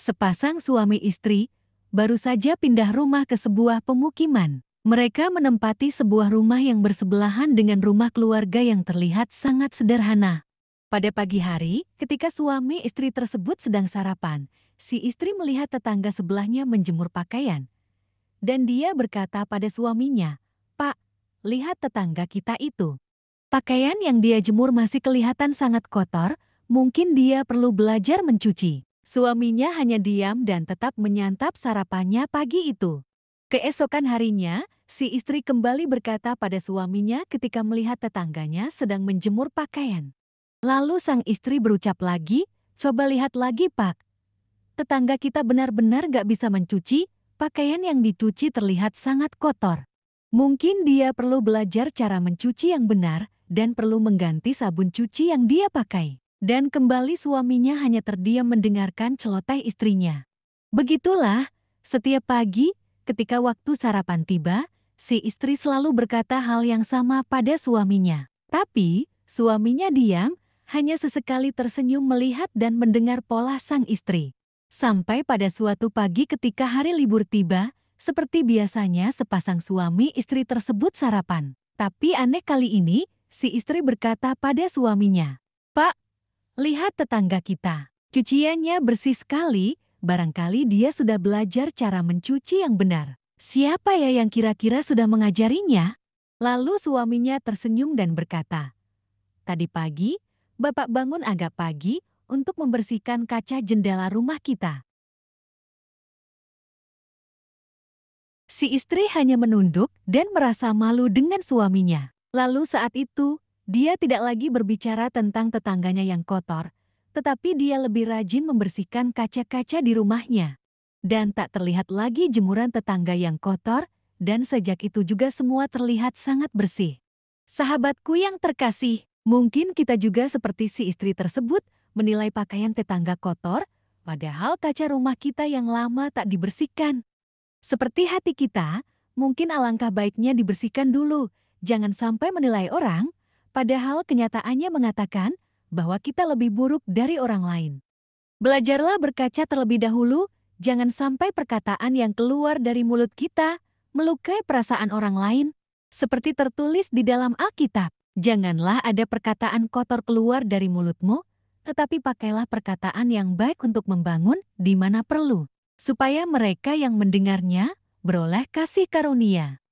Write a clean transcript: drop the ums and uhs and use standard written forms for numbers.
Sepasang suami istri baru saja pindah rumah ke sebuah pemukiman. Mereka menempati sebuah rumah yang bersebelahan dengan rumah keluarga yang terlihat sangat sederhana. Pada pagi hari, ketika suami istri tersebut sedang sarapan, si istri melihat tetangga sebelahnya menjemur pakaian. Dan dia berkata pada suaminya, "Pak, lihat tetangga kita itu. Pakaian yang dia jemur masih kelihatan sangat kotor, mungkin dia perlu belajar mencuci." Suaminya hanya diam dan tetap menyantap sarapannya pagi itu. Keesokan harinya, si istri kembali berkata pada suaminya ketika melihat tetangganya sedang menjemur pakaian. Lalu sang istri berucap lagi, "Coba lihat lagi, Pak. Tetangga kita benar-benar gak bisa mencuci, pakaian yang dicuci terlihat sangat kotor. Mungkin dia perlu belajar cara mencuci yang benar dan perlu mengganti sabun cuci yang dia pakai." Dan kembali suaminya hanya terdiam mendengarkan celoteh istrinya. Begitulah, setiap pagi, ketika waktu sarapan tiba, si istri selalu berkata hal yang sama pada suaminya. Tapi, suaminya diam, hanya sesekali tersenyum melihat dan mendengar pola sang istri. Sampai pada suatu pagi ketika hari libur tiba, seperti biasanya sepasang suami istri tersebut sarapan. Tapi aneh kali ini, si istri berkata pada suaminya, "Pak, lihat tetangga kita. Cuciannya bersih sekali, barangkali dia sudah belajar cara mencuci yang benar. Siapa ya yang kira-kira sudah mengajarinya?" Lalu suaminya tersenyum dan berkata, "Tadi pagi, Bapak bangun agak pagi untuk membersihkan kaca jendela rumah kita." Si istri hanya menunduk dan merasa malu dengan suaminya. Lalu saat itu, dia tidak lagi berbicara tentang tetangganya yang kotor, tetapi dia lebih rajin membersihkan kaca-kaca di rumahnya. Dan tak terlihat lagi jemuran tetangga yang kotor, dan sejak itu juga semua terlihat sangat bersih. Sahabatku yang terkasih, mungkin kita juga seperti si istri tersebut menilai pakaian tetangga kotor, padahal kaca rumah kita yang lama tak dibersihkan. Seperti hati kita, mungkin alangkah baiknya dibersihkan dulu. Jangan sampai menilai orang, padahal kenyataannya mengatakan bahwa kita lebih buruk dari orang lain. Belajarlah berkaca terlebih dahulu, jangan sampai perkataan yang keluar dari mulut kita melukai perasaan orang lain. Seperti tertulis di dalam Alkitab, janganlah ada perkataan kotor keluar dari mulutmu, tetapi pakailah perkataan yang baik untuk membangun di mana perlu, supaya mereka yang mendengarnya beroleh kasih karunia.